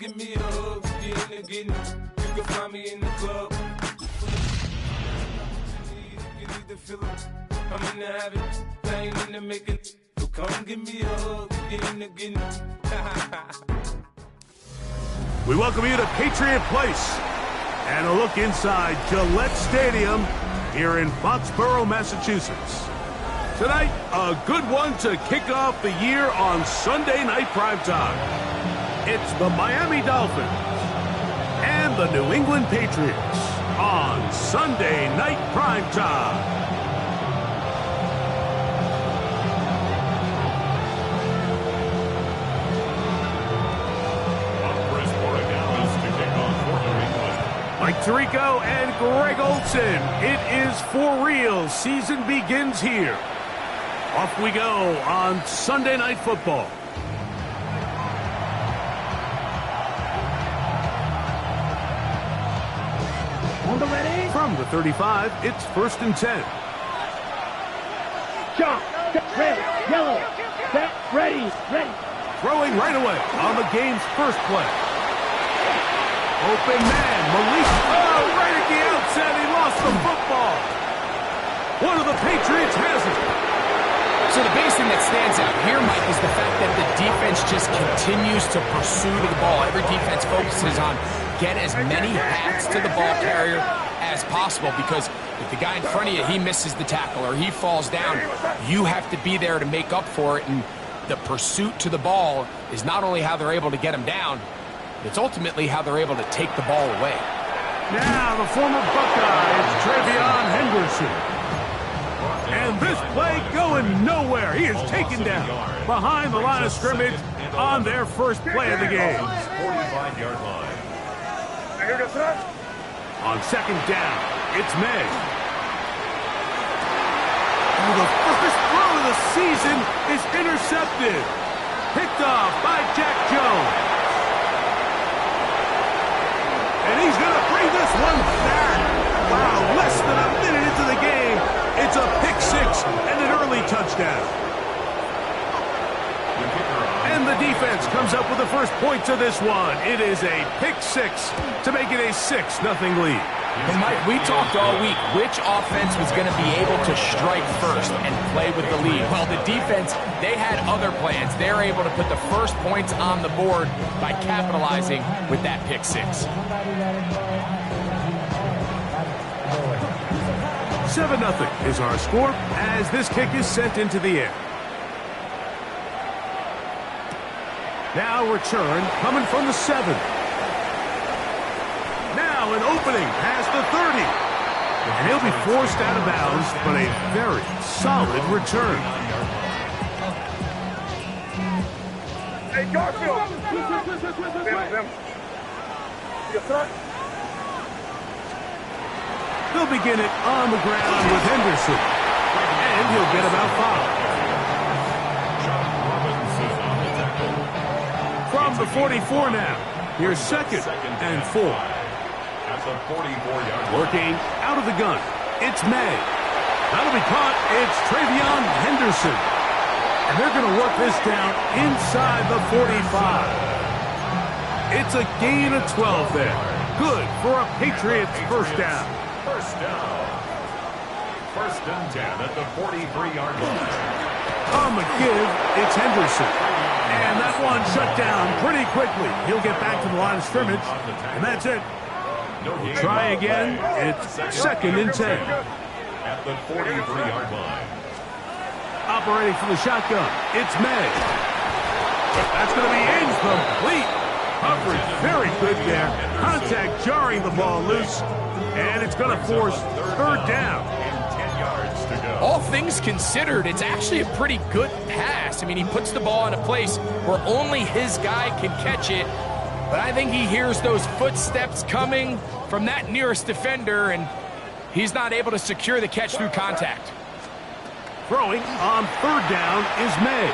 give me a hug. You in the getting, you can find me in the club. You need to feel it. I'm in the habit, I ain't in the making. So come give me a hug. You in the getting. We welcome you to Patriot Place and a look inside Gillette Stadium here in Foxborough, Massachusetts. Tonight, a good one to kick off the year on Sunday night primetime. It's the Miami Dolphins and the New England Patriots on Sunday night primetime. Mike Tirico and Greg Olson. It is for real. Season begins here. Off we go on Sunday Night Football. Ready? From the 35, it's 1st and 10. Jump, red, yellow, set, ready. Throwing right away on the game's first play. Open man, Malik. Oh, right at the outset, he lost the football. One of the Patriots has it. So the biggest thing that stands out here, Mike, is the fact that the defense just continues to pursue the ball. Every defense focuses on get as many hats to the ball carrier as possible, because if the guy in front of you, he misses the tackle or he falls down, you have to be there to make up for it. And the pursuit to the ball is not only how they're able to get him down, it's ultimately how they're able to take the ball away. Now the former Buckeye, it's Travion Henderson. And this play going nowhere. He is taken down behind the line of scrimmage on their first play of the game. 45-yard line. On second down, it's May. Oh, the first throw of the season is intercepted. Picked off by Jack Jones. And he's going to bring this one back. Wow, less than a minute into the game. It's a pick-6 and an early touchdown. And the defense comes up with the first point to this one. It is a pick-6 to make it a 6-0 lead. And Mike, we talked all week which offense was going to be able to strike first and play with the lead. Well, the defense, they had other plans. They're able to put the first points on the board by capitalizing with that pick-6. 7-0 is our score as this kick is sent into the air. Now return coming from the 7. Now an opening past the 30. And he'll be forced out of bounds, but a very solid return. Hey, Garfield! They'll begin it on the ground with Henderson. And he'll get about 5. From the 44 now. Here's 2nd and 4. That's a 44-yard line. Working out of the gun. It's May. That'll be caught. It's Travion Henderson. And they're going to work this down inside the 45. It's a gain of 12 there. Good for a Patriots first down. First down. 1st and 10 at the 43-yard line. On the give, it's Henderson. And that one shut down pretty quickly. He'll get back to the line of scrimmage, and that's it. We'll try again. It's 2nd and 10. At the 43-yard line. Operating from the shotgun, it's May. That's going to be incomplete. Coverage very good there. Contact jarring the ball loose, and it's going to force 3rd down. 10 yards to go. All things considered, it's actually a pretty good pass. I mean, he puts the ball in a place where only his guy can catch it. But I think he hears those footsteps coming from that nearest defender, and he's not able to secure the catch through contact. Throwing on 3rd down is May.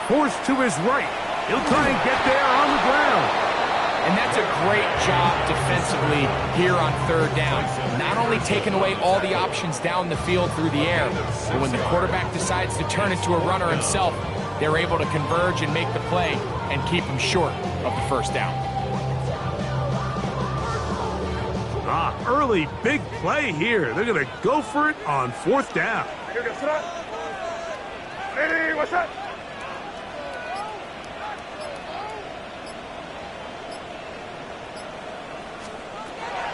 Forced to his right. He'll try and get there on the ground. And that's a great job defensively here on 3rd down. Not only taking away all the options down the field through the air, but when the quarterback decides to turn into a runner himself, they're able to converge and make the play and keep them short of the first down. Early big play here. They're going to go for it on 4th down.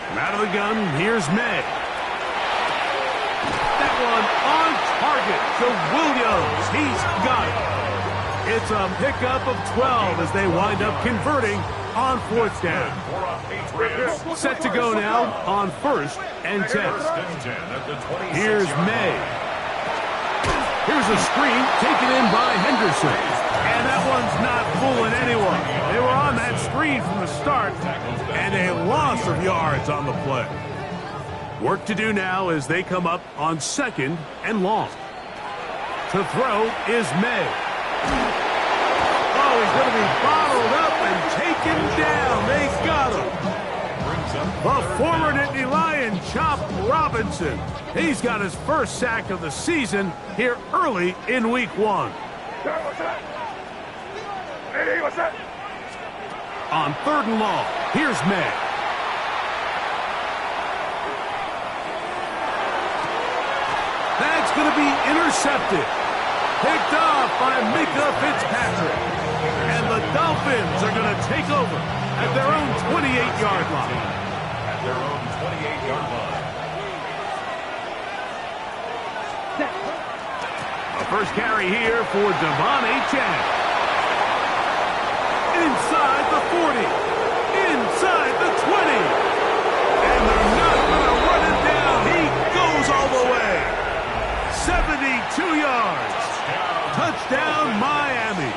From out of the gun, here's May. That one on target to Williams. He's got it. It's a pickup of 12 as they wind up converting on 4th down. Set to go now on 1st and 10. Here's May. Here's a screen taken in by Henderson. And that one's not fooling anyone. They were on that screen from the start, and a loss of yards on the play. Work to do now as they come up on 2nd and long. To throw is May. Oh, he's going to be bottled up and taken down. They got him. The former Nittany Lion, Chop Robinson. He's got his first sack of the season here early in week 1. On 3rd and long, here's May. That's going to be intercepted. Picked off by Mika Fitzpatrick. And the Dolphins are going to take over at their own 28-yard line. At their own 28-yard line. A first carry here for Devon Achane. Inside the 40. Inside the 20. And they're not going to run it down. He goes all the way. 72 yards. Touchdown, Miami.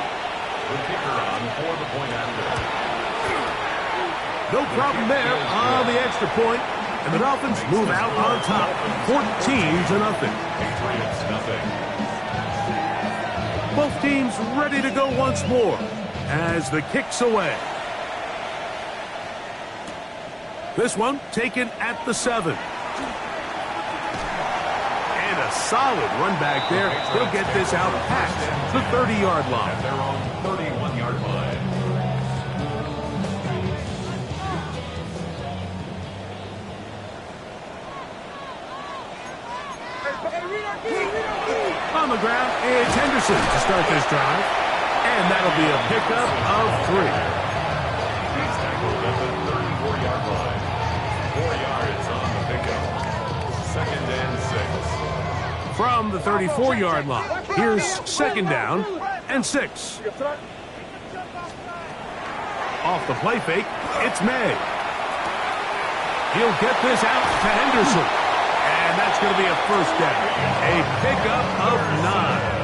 The kicker on for the point after. No problem there on the extra point. And the Dolphins move out on top, 14-0. Patriots nothing. Both teams ready to go once more as the kick's away. This one taken at the 7. And a solid run back there. He'll get this out past the 30-yard line. At their own 31-yard line. On the ground, it's Henderson to start this drive. And that'll be a pickup of 3. He's tackled at the 34-yard line. 4 yards on the pickup. 2nd and 6. From the 34-yard line, here's 2nd down and 6. Off the play fake, it's May. He'll get this out to Henderson. And that's going to be a first down. A pickup of 9.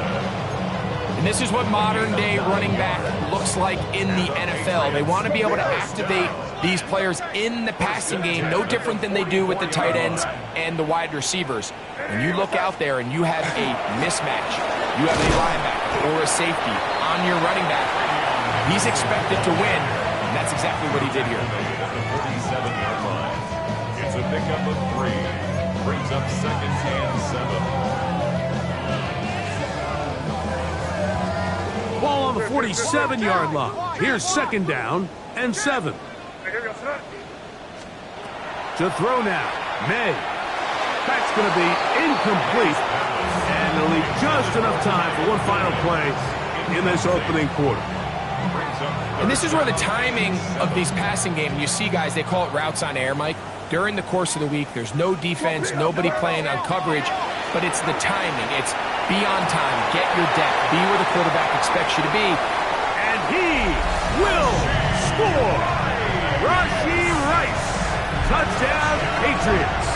And this is what modern-day running back looks like in the NFL. They want to be able to activate these players in the passing game, no different than they do with the tight ends and the wide receivers. When you look out there and you have a mismatch, you have a linebacker or a safety on your running back, he's expected to win, and that's exactly what he did here. At the 37-yard line. It's a pickup of 3. Brings up 2nd and 7. Ball on the 47-yard line. Here's 2nd down and 7. To throw now, May. That's going to be incomplete. And they'll leave just enough time for one final play in this opening quarter. And this is where the timing of these passing games, you see guys, they call it routes on air, Mike. During the course of the week, there's no defense, nobody playing on coverage, but it's the timing. It's be on time, get your depth, be where the quarterback expects you to be. And he will score. Rashee Rice. Touchdown, Patriots.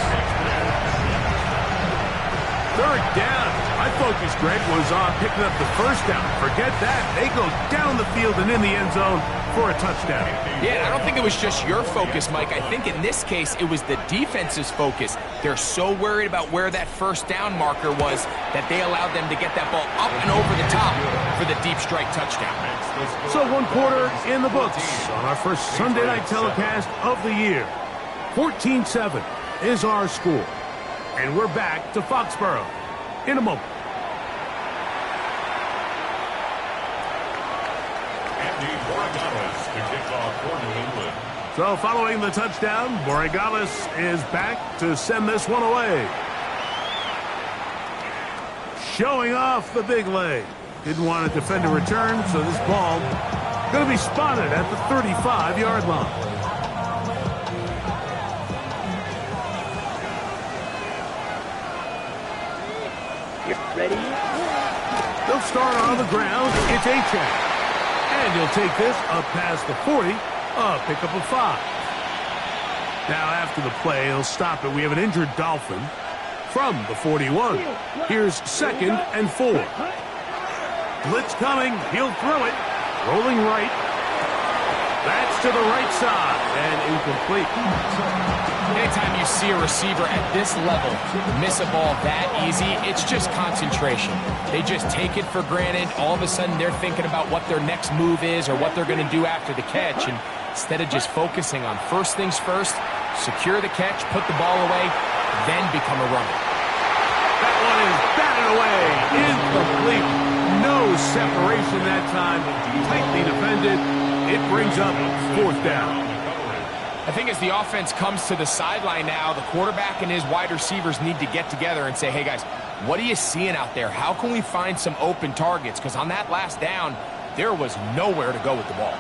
3rd down. My focus, Greg, was on picking up the first down. Forget that. They go down the field and in the end zone for a touchdown. Yeah, I don't think it was just your focus, Mike. I think in this case, it was the defense's focus. They're so worried about where that first down marker was that they allowed them to get that ball up and over the top for the deep strike touchdown. So 1 quarter in the books on our first Sunday night telecast of the year. 14-7 is our score. And we're back to Foxborough in a moment. to kick off for New England. So following the touchdown, Borregales is back to send this one away. Showing off the big leg. Didn't want to defend a return, so this ball going to be spotted at the 35-yard line. Ready? They'll start on the ground. It's A-Check. And he'll take this up past the 40, a pickup of 5. Now after the play, he'll stop it. We have an injured Dolphin from the 41. Here's 2nd and 4. Blitz coming. He'll throw it. Rolling right. That's to the right side and incomplete. Anytime you see a receiver at this level miss a ball that easy, it's just concentration. They just take it for granted. All of a sudden, they're thinking about what their next move is or what they're going to do after the catch. And instead of just focusing on first things first, secure the catch, put the ball away, then become a runner. That one is batted away. Incomplete. No separation that time. Tightly defended. It brings up 4th down. I think as the offense comes to the sideline now, the quarterback and his wide receivers need to get together and say, hey, guys, what are you seeing out there? How can we find some open targets? Because on that last down, there was nowhere to go with the ball.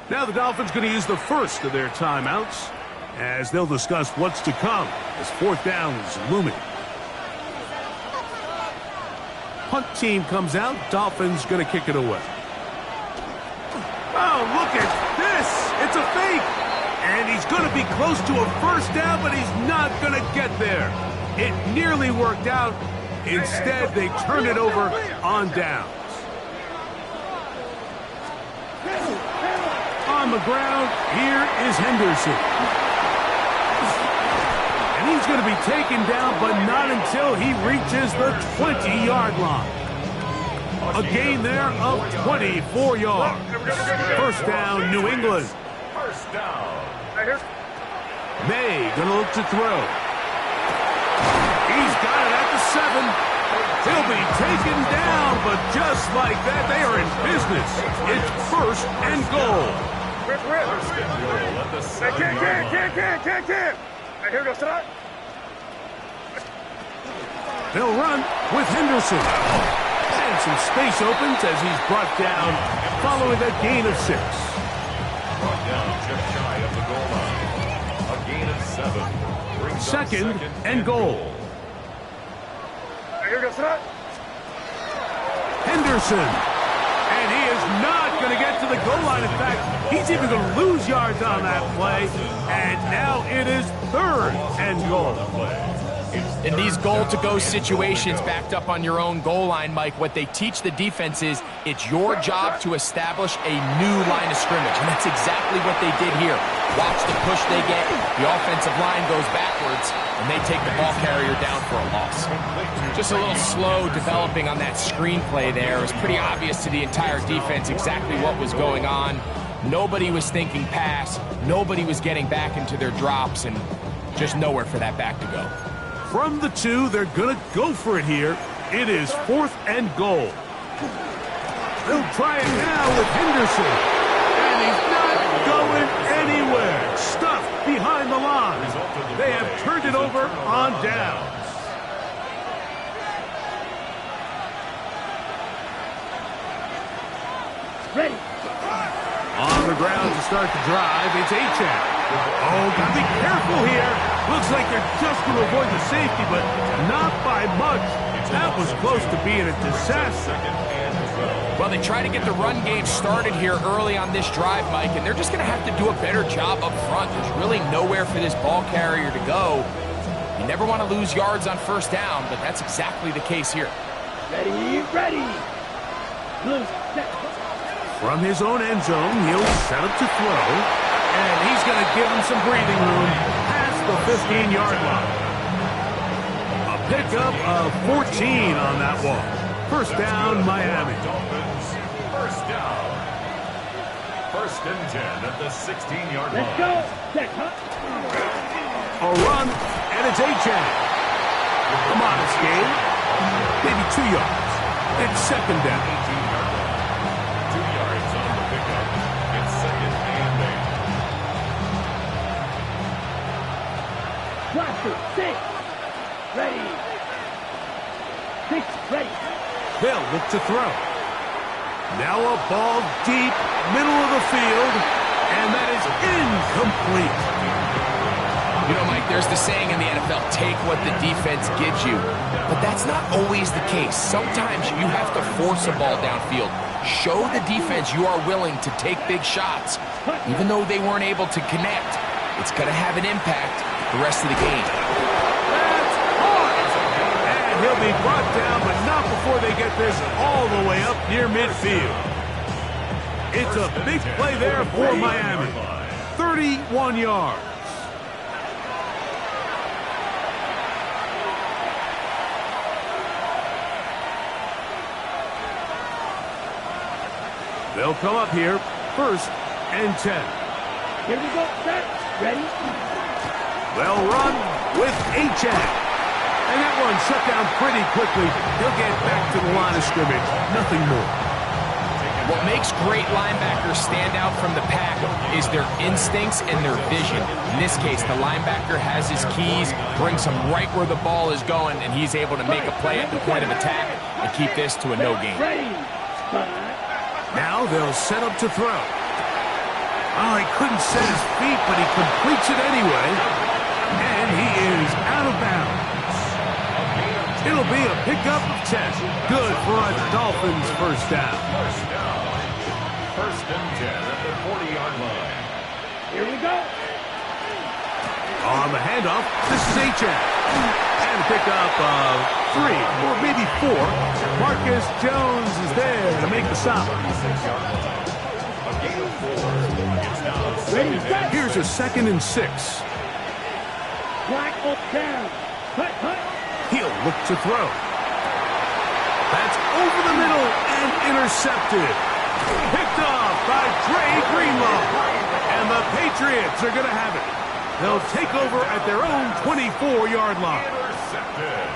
Now the Dolphins going to use the first of their timeouts as they'll discuss what's to come as 4th down is looming. Punt team comes out. Dolphins going to kick it away. Oh, look at this. It's a fake. And he's going to be close to a first down, but he's not going to get there. It nearly worked out. Instead, they turn it over on downs. On the ground, here is Henderson. And he's going to be taken down, but not until he reaches the 20-yard line. A gain there of 24 yards. First down, New England. First down. May going to look to throw. He's got it at the 7. He'll be taken down, but just like that, they are in business. It's 1st and goal. First and goal at the 7-yard line. Here goes tonight. They'll run with Henderson. And some space opens as he's brought down following a gain of 6. Brought down just shy of the goal line. A gain of 7. Brings up 2nd and goal. Here goes tonight. Henderson. And he is not going to get to the goal line. In fact, he's even going to lose yards on that play. And now it is 3rd and goal. In these goal-to-go situations backed up on your own goal line, Mike, what they teach the defense is it's your job to establish a new line of scrimmage. And that's exactly what they did here. Watch the push they get. The offensive line goes backwards, and they take the ball carrier down for a loss. Just a little slow developing on that screenplay there. It was pretty obvious to the entire defense exactly what was going on. Nobody was thinking pass. Nobody was getting back into their drops, and just nowhere for that back to go. From the 2, they're going to go for it here. It is 4th and goal. They'll try it now with Henderson. And he's not going anywhere. Stuffed behind the line. They have turned it over on downs. Ready. On the ground to start the drive, it's Achane. Oh, gotta be careful here. Looks like they're just going to avoid the safety, but not by much. That was close to being a disaster. Well, they try to get the run game started here early on this drive, Mike, and they're just going to have to do a better job up front. There's really nowhere for this ball carrier to go. You never want to lose yards on first down, but that's exactly the case here. Ready, ready. Blue, set. From his own end zone, he'll set up to throw, and he's going to give him some breathing room past the 15-yard line. A pickup of 14 on that walk. First down, Miami. Dolphins, first down. First and 10 at the 16-yard line. Let's go. Set, huh? A run, and it's Achane. A modest gain, maybe 2 yards. It's second down. 18-yard line. 2 yards on the pickup. It's second and 8. Blaster, 6. Ready. 6, ready. They'll look to throw. Now a ball deep, middle of the field, and that is incomplete. You know, Mike, there's the saying in the NFL, take what the defense gives you. But that's not always the case. Sometimes you have to force a ball downfield. Show the defense you are willing to take big shots. Even though they weren't able to connect, it's going to have an impact the rest of the game. That's hard. And he'll be brought down, but not before they get this all the way up near midfield. It's a big play there for Miami. 31 yards. They'll come up here, first and 10. Here we go. Set. Ready. They'll run with Achane. And that one shut down pretty quickly. He'll get back to the line of scrimmage. Nothing more. What makes great linebackers stand out from the pack is their instincts and their vision. In this case, the linebacker has his keys, brings him right where the ball is going, and he's able to make a play at the point of attack and keep this to a no gain. Ready. Now they'll set up to throw. Oh, he couldn't set his feet, but he completes it anyway. And he is out of bounds. It'll be a pickup of 10. Good for a Dolphins first down. First down. First and 10 at the 40-yard line. Here we go. On the handoff, this is Achane. And a pickup of 3, or maybe 4. Marcus Jones is there to make the stop. A gain of 4. It's now second and Here's a second and 6. Black up down. Hut, hut. He'll look to throw. That's over the middle and intercepted. Picked off by Dre Greenlaw. And the Patriots are going to have it. They'll take over at their own 24-yard line.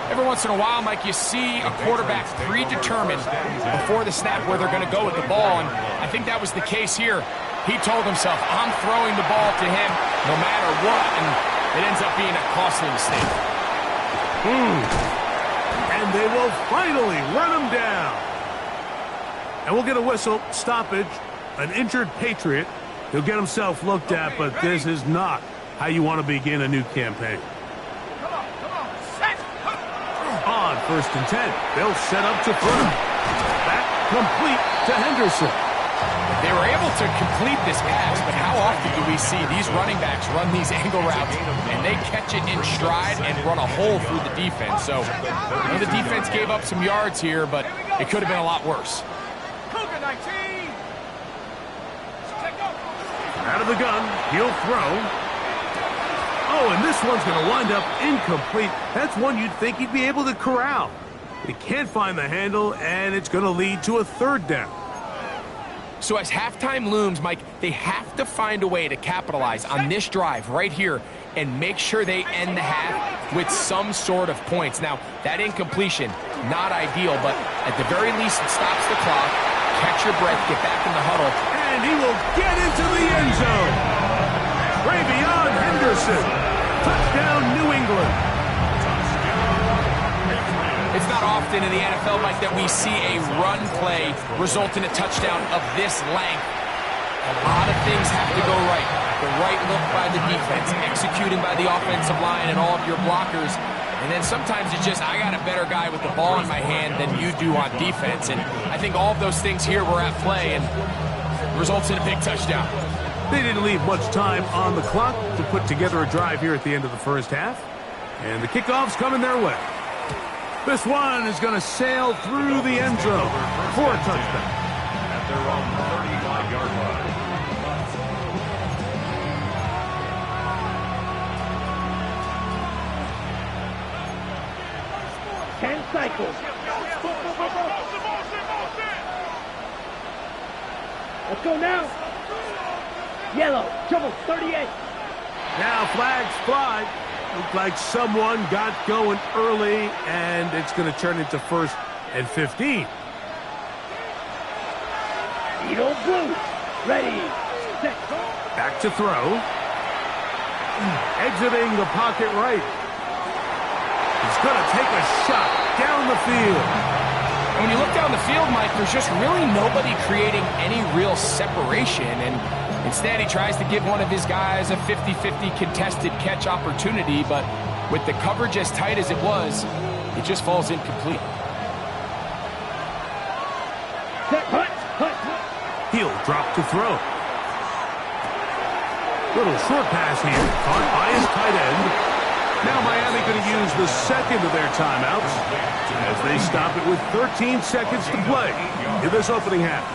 Every once in a while, Mike, you see a quarterback predetermined before the snap where they're going to go with the ball, and I think that was the case here. He told himself, I'm throwing the ball to him no matter what, and it ends up being a costly mistake. And they will finally run him down. And we'll get a whistle, stoppage, an injured Patriot. He'll get himself looked at, but this is not how you want to begin a new campaign. On first and 10, they'll set up to throw. That complete to Henderson. They were able to complete this pass, but how often do we see these running backs run these angle routes and they catch it in stride and run a hole through the defense? So, I know the defense gave up some yards here, but it could have been a lot worse. Out of the gun, he'll throw. Oh, and this one's going to wind up incomplete. That's one you'd think he'd be able to corral. He can't find the handle, and it's going to lead to a third down. So as halftime looms, Mike, they have to find a way to capitalize on this drive right here and make sure they end the half with some sort of points. Now, that incompletion, not ideal, but at the very least, it stops the clock. Catch your breath, get back in the huddle. And he will get into the end zone. Ravion Henderson. Touchdown, New England. It's not often in the NFL, Mike, that we see a run play result in a touchdown of this length. A lot of things have to go right. The right look by the defense, executing by the offensive line and all of your blockers. And then sometimes it's just, I got a better guy with the ball in my hand than you do on defense. And I think all of those things here were at play and results in a big touchdown. They didn't leave much time on the clock to put together a drive here at the end of the first half. And the kickoff's coming their way. This one is going to sail through the end zone for a touchdown. At their own 35-yard line. Ten cycles. Let's go now. Yellow, trouble, 38. Now flags fly. Looked like someone got going early, and it's going to turn into 1st and 15. Eagle blue. Ready, set. Back to throw. Exiting the pocket right. He's going to take a shot down the field. When you look down the field, Mike, there's just really nobody creating any real separation. And instead, he tries to give one of his guys a 50-50 contested catch opportunity. But with the coverage as tight as it was, it just falls incomplete. He'll drop to throw. Little short pass here, caught by his tight end. Now Miami going to use the second of their timeouts as they stop it with 13 seconds to play in this opening half.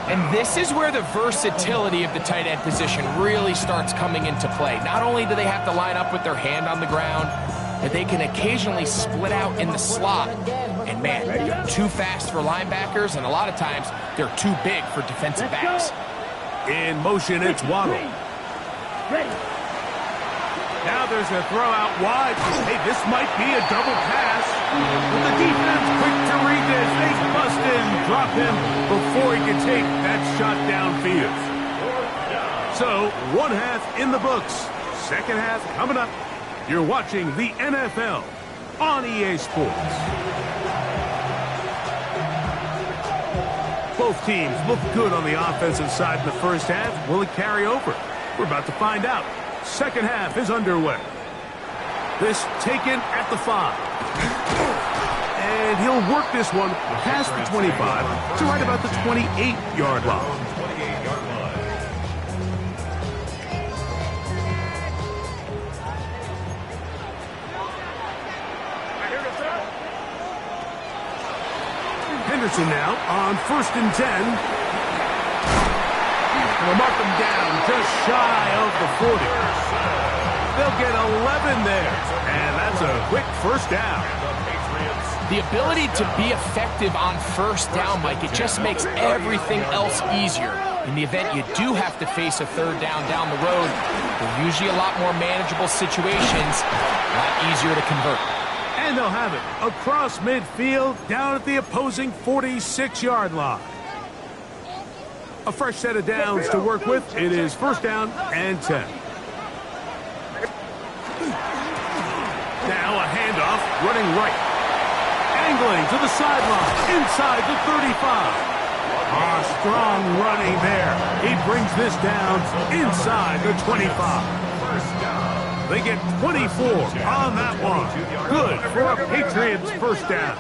And this is where the versatility of the tight end position really starts coming into play. Not only do they have to line up with their hand on the ground, but they can occasionally split out in the slot. And man, they're too fast for linebackers, and a lot of times they're too big for defensive backs. In motion, it's Waddle. Ready. Now there's a throw out wide. Hey, this might be a double pass. But the defense quick to read this. They bust in, drop him before he can take that shot downfield. So, one half in the books. Second half coming up. You're watching the NFL on EA Sports. Both teams look good on the offensive side in the first half. Will it carry over? We're about to find out. Second half is underway. This taken at the 5. And he'll work this one past the 25 to right about the 28-yard line. Henderson now on 1st and 10. They'll mark them down just shy of the 40. They'll get 11 there, and that's a quick first down. The ability to be effective on first down, Mike, it just makes everything else easier. In the event you do have to face a third down the road, they're usually a lot more manageable situations, a lot easier to convert. And they'll have it across midfield, down at the opposing 46-yard line. A fresh set of downs to work with. It is 1st down and 10. Now a handoff, running right. Angling to the sideline, inside the 35. Strong running there. He brings this down inside the 25. They get 24 on that one. Good for a Patriots first down.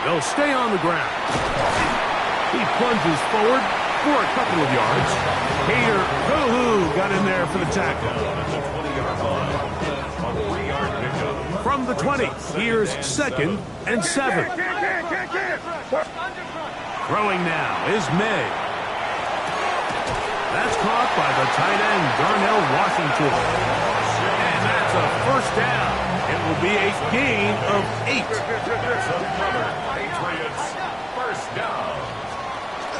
They'll stay on the ground. He plunges forward for a couple of yards. Hader Kohu got in there for the tackle. From the 20, here's 2nd and 7. Throwing now is May. That's caught by the tight end, Darnell Washington. And that's a first down. It will be a gain of 8. That's another Patriots first down.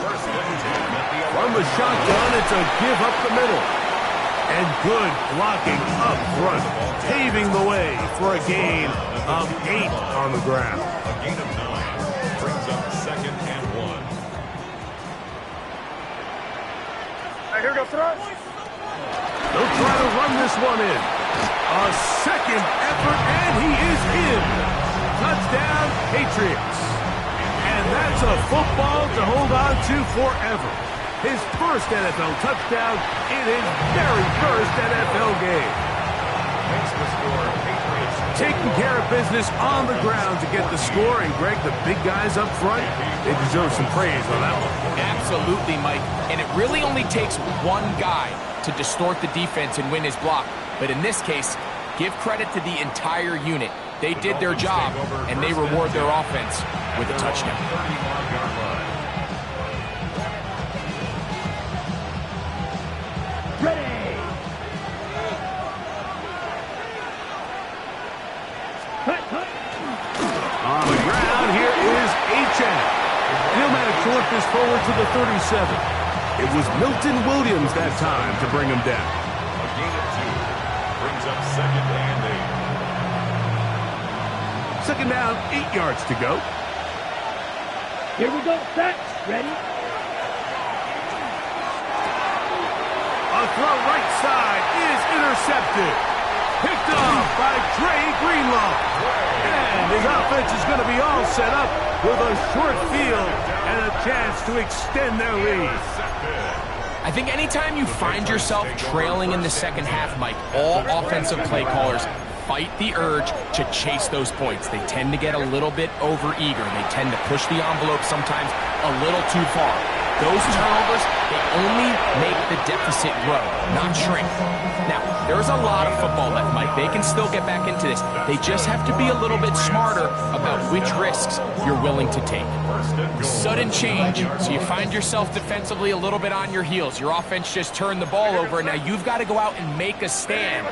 First and 10 at the From the shotgun, it's a give up the middle. And good blocking up front, paving the way for a gain of 8 on the ground. A gain of 9 brings up second and 1. Here we go, throw. They'll try to run this one in. A second effort, and he is in. Touchdown, Patriots. And that's a football to hold on to forever. His first NFL touchdown in his very first NFL game. Makes the score Patriots. Taking care of business on the ground to get the score. And, Greg, the big guys up front, they deserve some praise on that one. Absolutely, Mike. And it really only takes one guy to distort the defense and win his block. But in this case, give credit to the entire unit. They did their job, and they reward their offense with a touchdown. 35-yard line. Ready. Cut. On the ground, here is Achane. He'll manage to work this forward to the 37. It was Milton Williams that time to bring him down. A gain of 2 brings up second and 8. Second down, 8 yards to go. Here we go, set, ready. A throw right side is intercepted. Picked off by Dre Greenlaw. And his offense is going to be all set up with a short field and a chance to extend their lead. I think anytime you find yourself trailing in the second half, Mike, all offensive play callers fight the urge to chase those points. They tend to get a little bit overeager. They tend to push the envelope sometimes a little too far. Those turnovers, they only make the deficit grow, not shrink. Now, there's a lot of football left, Mike. They can still get back into this. They just have to be a little bit smarter about which risks you're willing to take. Sudden change, so you find yourself defensively a little bit on your heels. Your offense just turned the ball over, and now you've got to go out and make a stand.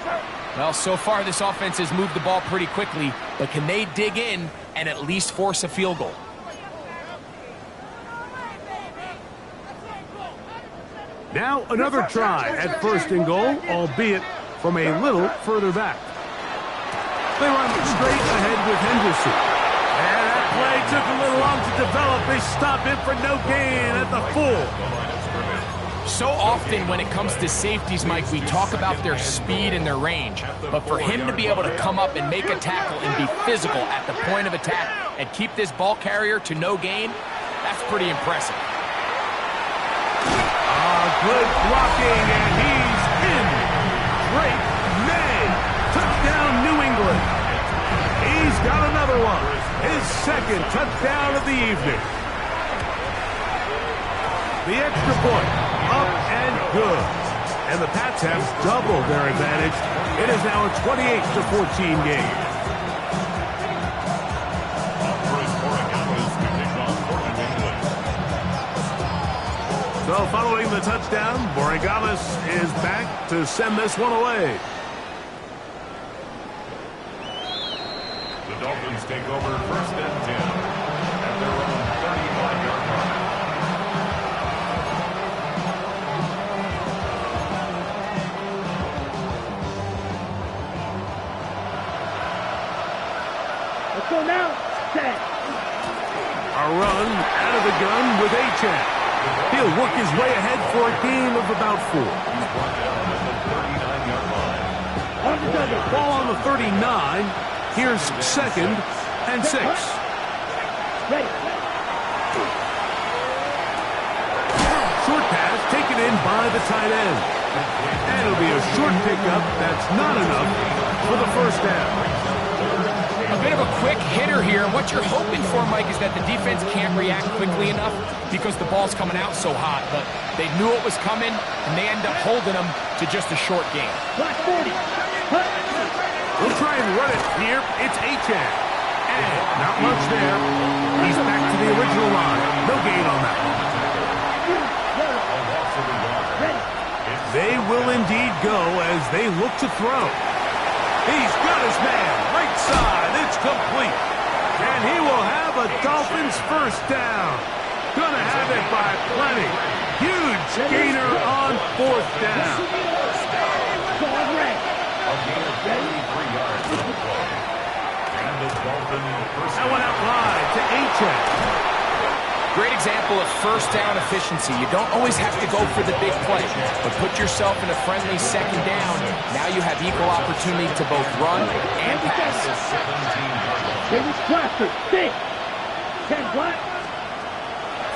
Well, so far this offense has moved the ball pretty quickly, but can they dig in and at least force a field goal? Now another try at first and goal, albeit from a little further back. They run straight ahead with Henderson. And that play took a little long to develop. They stop it for no gain at the 4. So often when it comes to safeties, Mike, we talk about their speed and their range. But for him to be able to come up and make a tackle and be physical at the point of attack and keep this ball carrier to no gain, that's pretty impressive. Good blocking, and he's in. Drake May. Touchdown, New England. He's got another one. His second touchdown of the evening. The extra point, up and good. And the Pats have doubled their advantage. It is now a 28-14 game. So following the touchdown, Borregalis is back to send this one away. The Dolphins take over first and 10 at their own 35-yard line. Let's go now, set. A run out of the gun with Achane. He'll work his way ahead for a gain of about 4. He's brought down at the 39-yard line. On the double. Ball on the 39. Here's second and 6. Ready. Short pass taken in by the tight end. And it'll be a short pickup. That's not enough for the first down. A bit of a quick hitter here. What you're hoping for, Mike, is that the defense can't react quickly enough because the ball's coming out so hot. But they knew it was coming, and they end up holding them to just a short game. Clock 40. Cut. We'll try and run it here. It's Achane. And not much there. He's back to the original line. No gain on that one. Ready. They will indeed go as they look to throw. He's got his man. Right outside. It's complete. And he will have a Dolphins first down. Gonna have it by plenty. Huge gainer on fourth down. That one out wide to H.N. Great example of first down efficiency. You don't always have to go for the big play, but put yourself in a friendly second down. Now you have equal opportunity to both run and pass.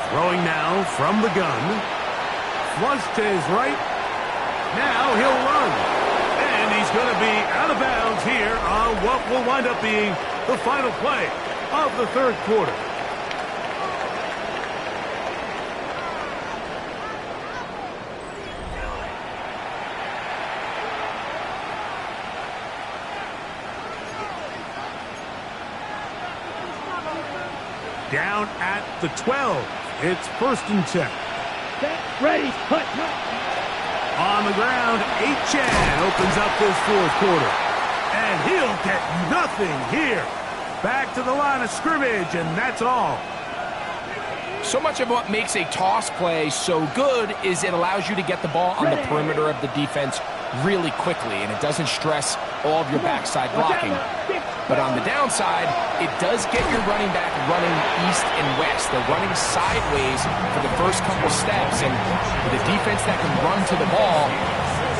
Throwing now from the gun. Flush to his right. Now he'll run. And he's going to be out of bounds here on what will wind up being the final play of the third quarter. Down at the 12. It's 1st and 10. Ready, cut. On the ground, H.N. opens up this fourth quarter. And he'll get nothing here. Back to the line of scrimmage, and that's all. So much of what makes a toss play so good is it allows you to get the ball on the perimeter of the defense really quickly, and it doesn't stress all of your backside blocking. But on the downside, it does get your running back running east and west. They're running sideways for the first couple steps, and with a defense that can run to the ball,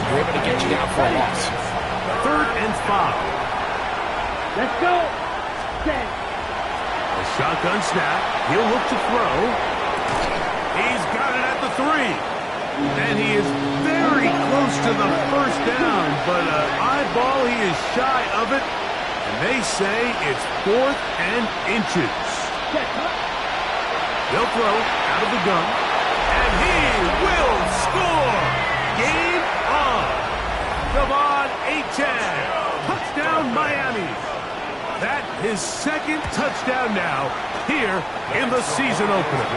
they're able to get you down for a loss. 3rd and 5. Let's go. Set. A shotgun snap. He'll look to throw. He's got it at the 3. And he is very close to the first down, but an eyeball, he is shy of it. And they say it's 4th and inches. They'll throw out of the gun. And he will score! Game on! Devon H.N. Touchdown Miami. That his second touchdown now here in the season opener.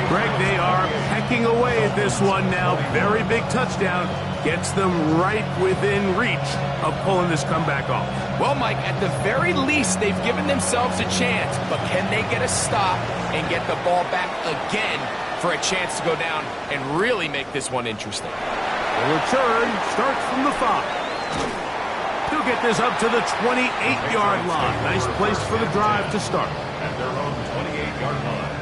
Greg, they are pecking away at this one now. Very big touchdown. Gets them right within reach of pulling this comeback off. Well, Mike, at the very least, they've given themselves a chance. But can they get a stop and get the ball back again for a chance to go down and really make this one interesting? The return starts from the 5. He'll get this up to the 28-yard line. Nice place for the drive to start. At their own 28-yard line.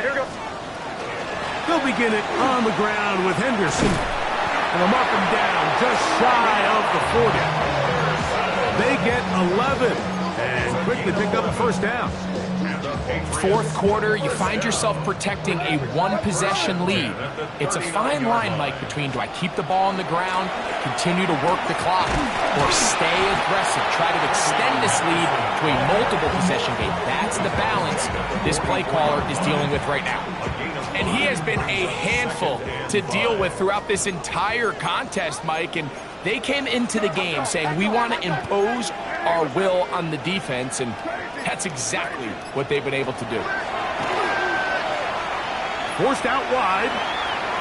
Here we go. They'll begin it on the ground with Henderson. And they'll mark him down just shy of the 40. They get 11 and quickly pick up a first down. Fourth quarter, you find yourself protecting a one-possession lead. It's a fine line, Mike, between do I keep the ball on the ground, continue to work the clock, or stay aggressive, try to extend this lead to a multiple-possession game. That's the balance this play caller is dealing with right now. And he has been a handful to deal with throughout this entire contest, Mike, and they came into the game saying we want to impose our will on the defense, and that's exactly what they've been able to do. Forced out wide.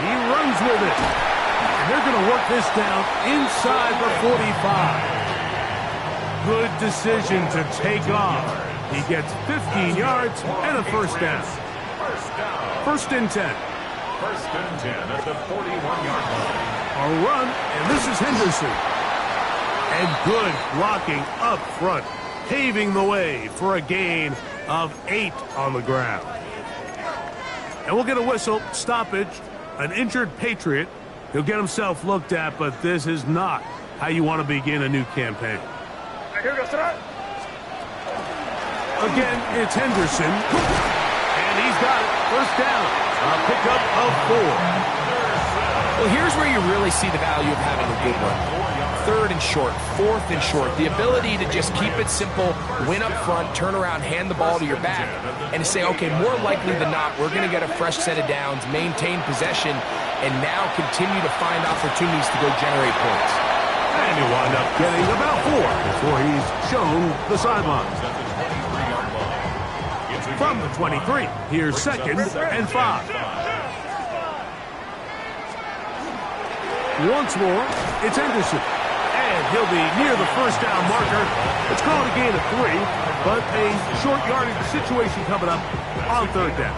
He runs with it. And they're going to work this down inside the 45. Good decision to take off. He gets 15 yards and a first down. 1st and 10. 1st and 10 at the 41-yard line. A run, and this is Henderson. And good blocking up front, paving the way for a gain of 8 on the ground. And we'll get a whistle, stoppage, an injured Patriot. He'll get himself looked at, but this is not how you want to begin a new campaign. Here goes the Again, it's Henderson. And he's got it. First down. A pickup of 4. Well, here's where you really see the value of having a good run. 3rd and short, 4th and short. The ability to just keep it simple, win up front, turn around, hand the ball to your back, and say, okay, more likely than not, we're going to get a fresh set of downs, maintain possession, and now continue to find opportunities to go generate points. And he'll wind up getting about 4 before he's shown the sidelines. From the 23, here's 2nd and 5. Once more, it's Henderson. And he'll be near the first down marker. It's called a gain of 3, but a short yardage situation coming up on third down.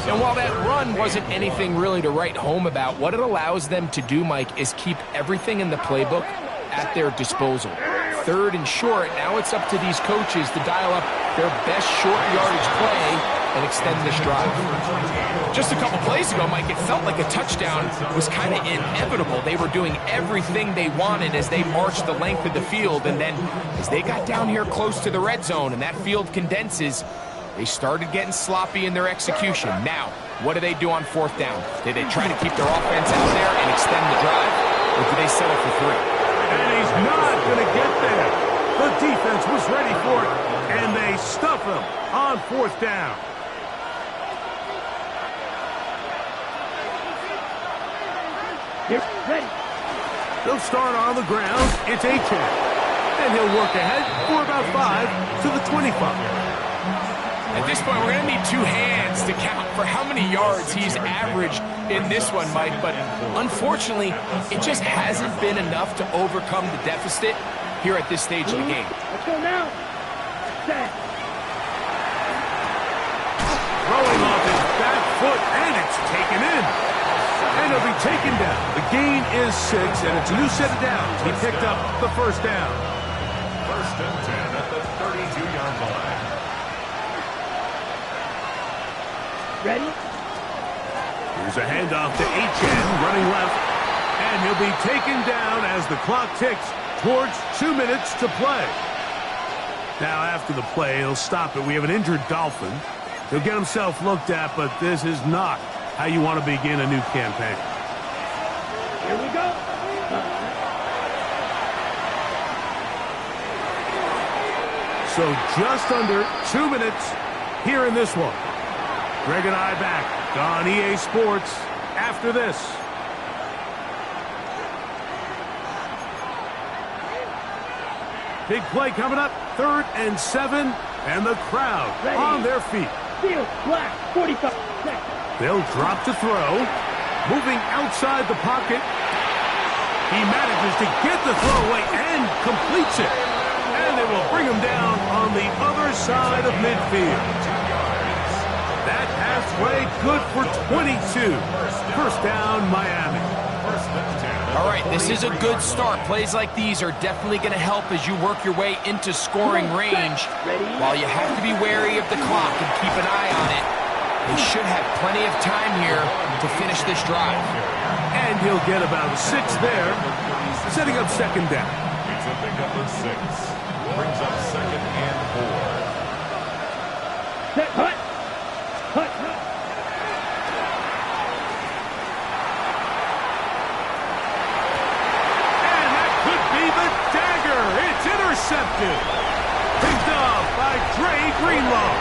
And while that run wasn't anything really to write home about, what it allows them to do, Mike, is keep everything in the playbook at their disposal. Third and short, now it's up to these coaches to dial up their best short yardage play and extend this drive. Just a couple plays ago, Mike, it felt like a touchdown was kind of inevitable. They were doing everything they wanted as they marched the length of the field, and then as they got down here close to the red zone and that field condenses, they started getting sloppy in their execution. Now, what do they do on fourth down? Did they try to keep their offense out there and extend the drive, or do they settle for 3? And he's not going to get there. The defense was ready for it, and they stuff him on fourth down. You're ready. They'll start on the ground. It's Achan. And he'll work ahead for about 5 to the 25. At this point, we're going to need 2 hands to count for how many yards he's averaged in this one, Mike. But unfortunately, it just hasn't been enough to overcome the deficit here at this stage of the game. Let's go now. Set. Throwing off his back foot, and it's taken in. And he'll be taken down. The gain is 6, and it's a new set of downs. He picked up the first down. First and 10 at the 32-yard line. Ready? Here's a handoff to Achan, running left. And he'll be taken down as the clock ticks towards 2 minutes to play. Now, after the play, he'll stop it. We have an injured Dolphin. He'll get himself looked at, but this is not how you want to begin a new campaign. Here we go. So just under 2 minutes here in this one. Greg and I back on EA Sports after this. Big play coming up, 3rd and 7, and the crowd ready on their feet. Field black, 45 seconds. They'll drop to throw. Moving outside the pocket. He manages to get the throw away and completes it. And they will bring him down on the other side of midfield. That halfway good for 22. First down, Miami. All right, this is a good start. Plays like these are definitely going to help as you work your way into scoring range. While you have to be wary of the clock and keep an eye on it, they should have plenty of time here to finish this drive. And he'll get about 6 there, setting up second down. It's a pickup of 6. Brings up 2nd and 4. Set, hut. Hut, hut. And that could be the dagger. It's intercepted. Picked off by Dre Greenlaw.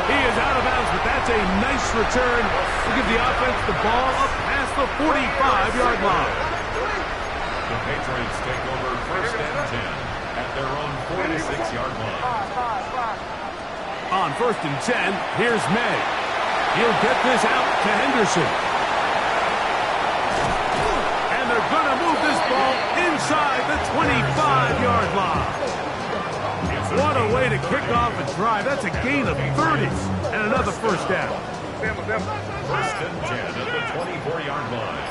He is out of bounds, but that's a nice return to give the offense the ball up past the 45-yard line. The Patriots take over 1st and 10 at their own 46-yard line. On 1st and 10, here's May. He'll get this out to Henderson. And they're going to move this ball inside the 25-yard line. What a way to kick off a drive. That's a gain of 30 and another first down. 1st and 10 at the 24-yard line.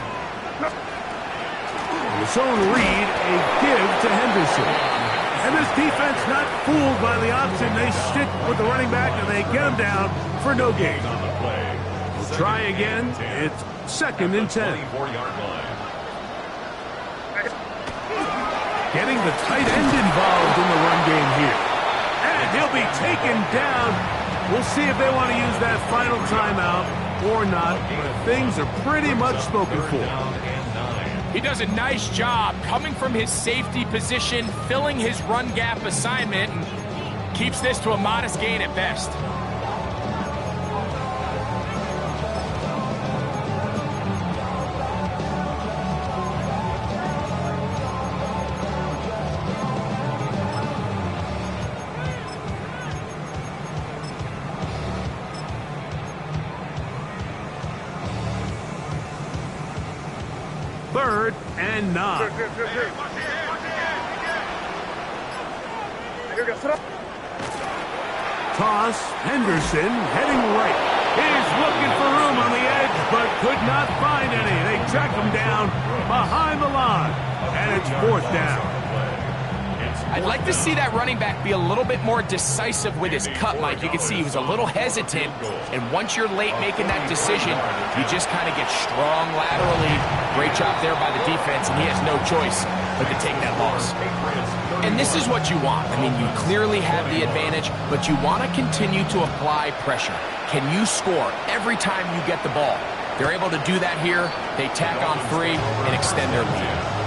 His own read, a give to Henderson. And this defense not fooled by the option. They stick with the running back and they get him down for no gain. On the play. We'll try again. It's 2nd and 10. 24-yard line. Getting the tight end involved in the run game here. And he'll be taken down. We'll see if they want to use that final timeout or not. Things are pretty much spoken for. He does a nice job coming from his safety position, filling his run gap assignment, and keeps this to a modest gain at best. and 9. Toss, Henderson heading right. He's looking for room on the edge, but could not find any. They track him down behind the line, and it's 4th down. I'd like to see that running back be a little bit more decisive with his cut, Mike. You can see he was a little hesitant, and once you're late making that decision, you just kind of get strong laterally. Great job there by the defense, and he has no choice but to take that loss. And this is what you want. I mean, you clearly have the advantage, but you want to continue to apply pressure. Can you score every time you get the ball? They're able to do that here. They tack on 3 and extend their lead.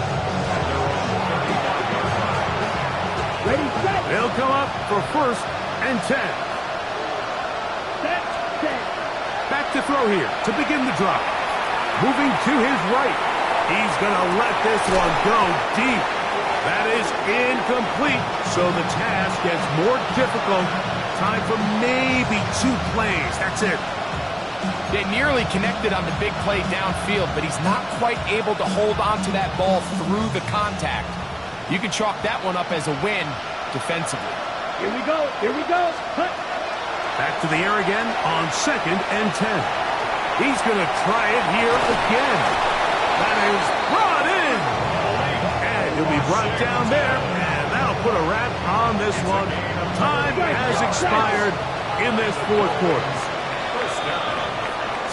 They'll come up for 1st and 10. Back to throw here to begin the drive. Moving to his right. He's going to let this one go deep. That is incomplete, so the task gets more difficult. Time for maybe 2 plays. That's it. They nearly connected on the big play downfield, but he's not quite able to hold on to that ball through the contact. You can chalk that one up as a win defensively. Here we go. Here we go. Cut. Back to the air again on 2nd and 10. He's going to try it here again. That is brought in. And he'll be brought down there, and that'll put a wrap on this one. Time has expired in this 4th quarter.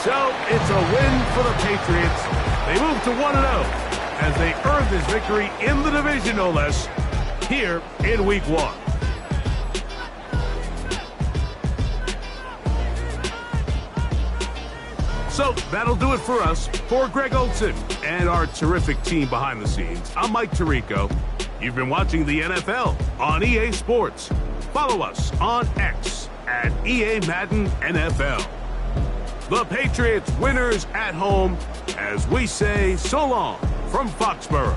So it's a win for the Patriots. They move to 1-0 as they earn this victory in the division, no less, here in Week 1. So that'll do it for us. For Greg Olson and our terrific team behind the scenes, I'm Mike Tirico. You've been watching the NFL on EA Sports. Follow us on X at EA Madden NFL. The Patriots winners at home as we say so long from Foxborough.